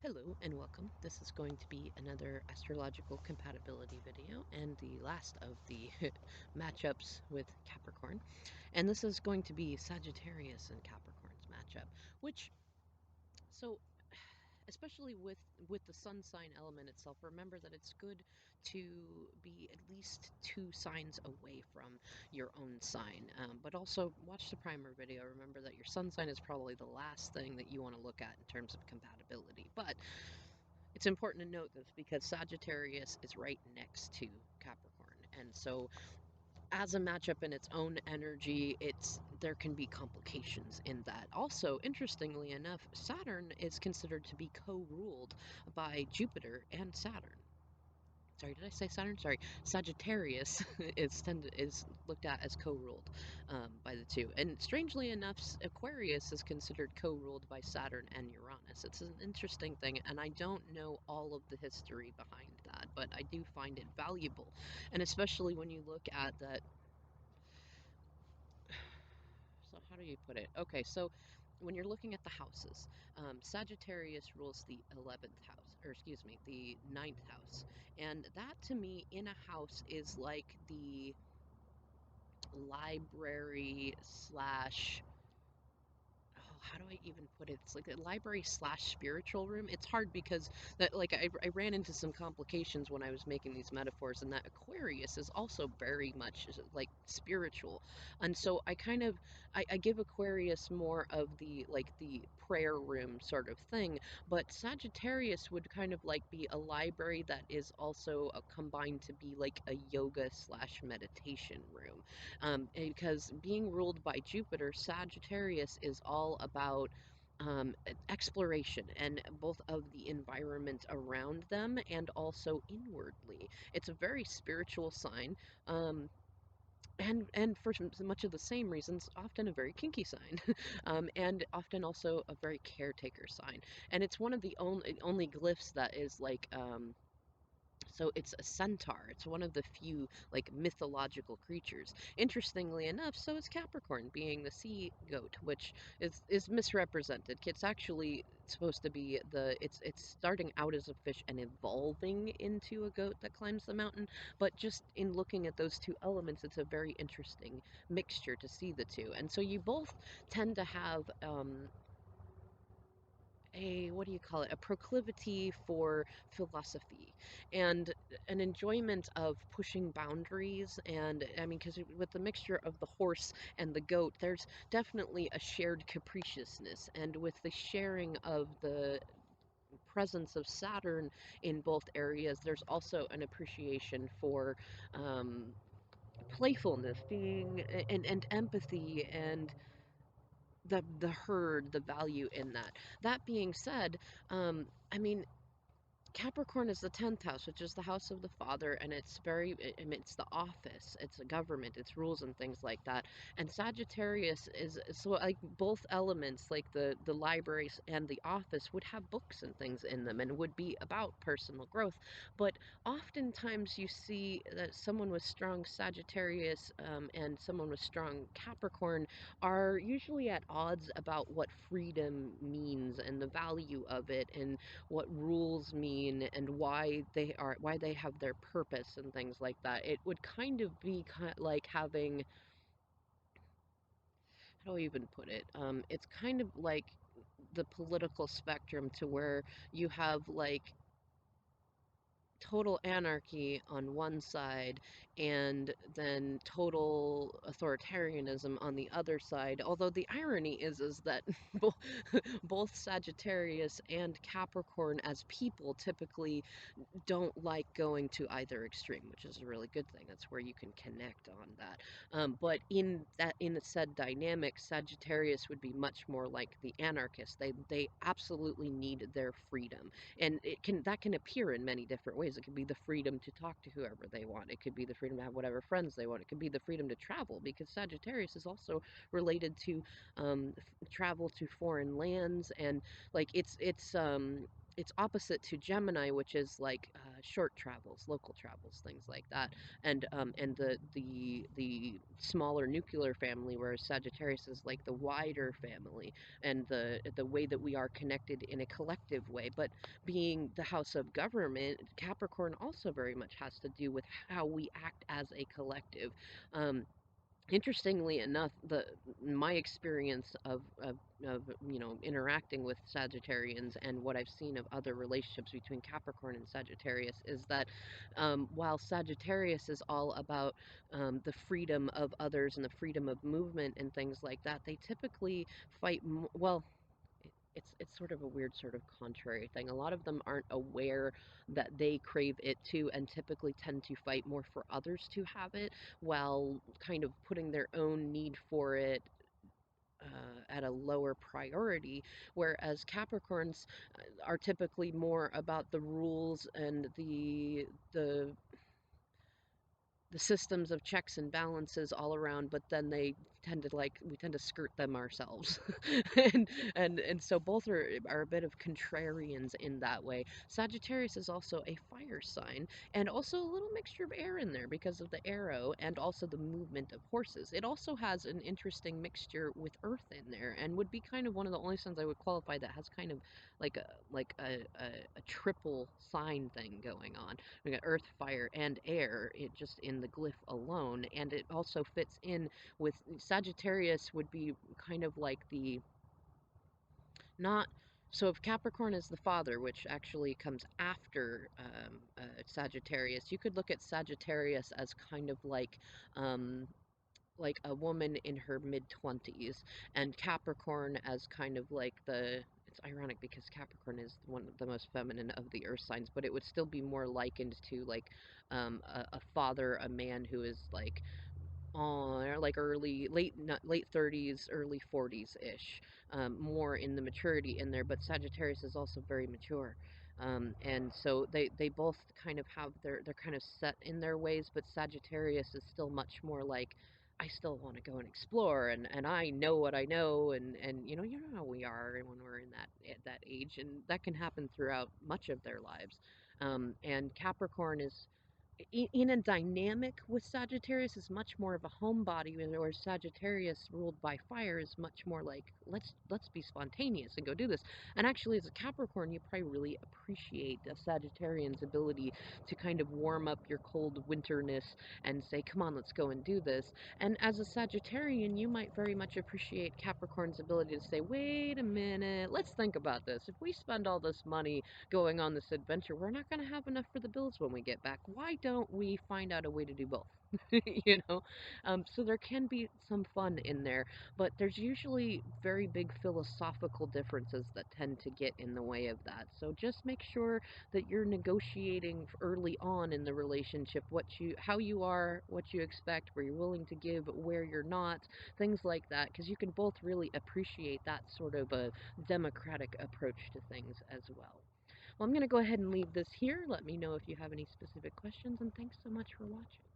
Hello and welcome. This is going to be another astrological compatibility video and the last of the matchups with Capricorn. And this is going to be Sagittarius and Capricorn's matchup, which so especially with the sun sign element itself, remember that it's good to be at least two signs away from your own sign, but also watch the primer video. Remember that your sun sign is probably the last thing that you want to look at in terms of compatibility, but it's important to note this because Sagittarius is right next to Capricorn. And so as a matchup in its own energy, there can be complications in that. Also, interestingly enough, Saturn is considered to be co-ruled by Jupiter and Saturn. Sorry, did I say Saturn? Sorry, Sagittarius is looked at as co-ruled by the two, and strangely enough, Aquarius is considered co-ruled by Saturn and Uranus. It's an interesting thing, and I don't know all of the history behind that, but I do find it valuable, and especially when you look at that. So how do you put it? Okay, so when you're looking at the houses, Sagittarius rules the 11th house, or excuse me, the ninth house. And that to me, in a house, is like the library slash, oh, how do I even put it? It's like a library slash spiritual room. It's hard because that, like, I ran into some complications when I was making these metaphors, and that Aquarius is also very much like spiritual, and so I give Aquarius more of the like the prayer room sort of thing, but Sagittarius would kind of like be a library that is also combined to be like a yoga slash meditation room, because being ruled by Jupiter, Sagittarius is all about exploration and both of the environment around them and also inwardly. It's a very spiritual sign. And for much of the same reasons, often a very kinky sign, and often also a very caretaker sign. And it's one of the only glyphs that is like so it's a centaur. It's one of the few like mythological creatures. Interestingly enough, so is Capricorn, being the sea goat, which is misrepresented. It's actually supposed to be it's starting out as a fish and evolving into a goat that climbs the mountain. But just in looking at those two elements, it's a very interesting mixture to see the two. And so you both tend to have a what do you call it, a proclivity for philosophy and an enjoyment of pushing boundaries. And I mean, because with the mixture of the horse and the goat, there's definitely a shared capriciousness, and with the sharing of the presence of Saturn in both areas, there's also an appreciation for playfulness, being and empathy, and the herd, the value in that. That being said, I mean, Capricorn is the 10th house, which is the house of the father, and it's I mean, it's the office, it's a government, it's rules and things like that. And Sagittarius is so like both elements, like the libraries and the office, would have books and things in them and would be about personal growth. But oftentimes you see that someone with strong Sagittarius and someone with strong Capricorn are usually at odds about what freedom means and the value of it, and what rules mean and why they have their purpose and things like that. It would kind of be like having, how do I even put it? It's kind of like the political spectrum, to where you have like total anarchy on one side and then total authoritarianism on the other side. Although the irony is that both Sagittarius and Capricorn as people typically don't like going to either extreme, which is a really good thing. That's where you can connect on that. But in the said dynamic, Sagittarius would be much more like the anarchist. They absolutely need their freedom, and that can appear in many different ways. It could be the freedom to talk to whoever they want. It could be the freedom to have whatever friends they want. It could be the freedom to travel, because Sagittarius is also related to travel to foreign lands, and like it's it's opposite to Gemini, which is like short travels, local travels, things like that, and the smaller nuclear family, whereas Sagittarius is like the wider family and the way that we are connected in a collective way. But being the house of government, Capricorn also very much has to do with how we act as a collective. Um, Interestingly enough, the my experience of interacting with Sagittarians and what I've seen of other relationships between Capricorn and Sagittarius is that while Sagittarius is all about the freedom of others and the freedom of movement and things like that, they typically fight well, it's sort of a weird sort of contrary thing. A lot of them aren't aware that they crave it too, and typically tend to fight more for others to have it, while kind of putting their own need for it at a lower priority. Whereas Capricorns are typically more about the rules and the systems of checks and balances all around, but then we tend to skirt them ourselves. And so both are a bit of contrarians in that way. Sagittarius is also a fire sign, and also a little mixture of air in there because of the arrow and also the movement of horses. It also has an interesting mixture with earth in there, and would be kind of one of the only signs I would qualify that has kind of like a triple sign thing going on. We got earth, fire, and air, it just in the glyph alone. And it also fits in with Sagittarius would be kind of like the not so if Capricorn is the father, which actually comes after Sagittarius, you could look at Sagittarius as kind of like a woman in her mid 20s, and Capricorn as kind of like the it's ironic because Capricorn is one of the most feminine of the earth signs, but it would still be more likened to like a father, a man who is like on like early late not late 30s, early 40s ish, more in the maturity in there. But Sagittarius is also very mature. And so they both kind of have they're kind of set in their ways, but Sagittarius is still much more like, I still want to go and explore, and I know what I know, and you know how we are when we're in that at that age, and that can happen throughout much of their lives. And Capricorn is in a dynamic with Sagittarius is much more of a homebody, where Sagittarius ruled by fire is much more like, let's be spontaneous and go do this. And actually, as a Capricorn, you probably really appreciate a Sagittarian's ability to kind of warm up your cold winterness and say, come on, let's go and do this. And as a Sagittarian, you might very much appreciate Capricorn's ability to say, wait a minute, let's think about this. If we spend all this money going on this adventure, we're not going to have enough for the bills when we get back. Why don't we find out a way to do both? you know, so there can be some fun in there, but there's usually very big philosophical differences that tend to get in the way of that. So just make sure that you're negotiating early on in the relationship how you are, what you expect, where you're willing to give, where you're not, things like that, because you can both really appreciate that sort of a democratic approach to things as well. Well, I'm going to go ahead and leave this here. Let me know if you have any specific questions, and thanks so much for watching.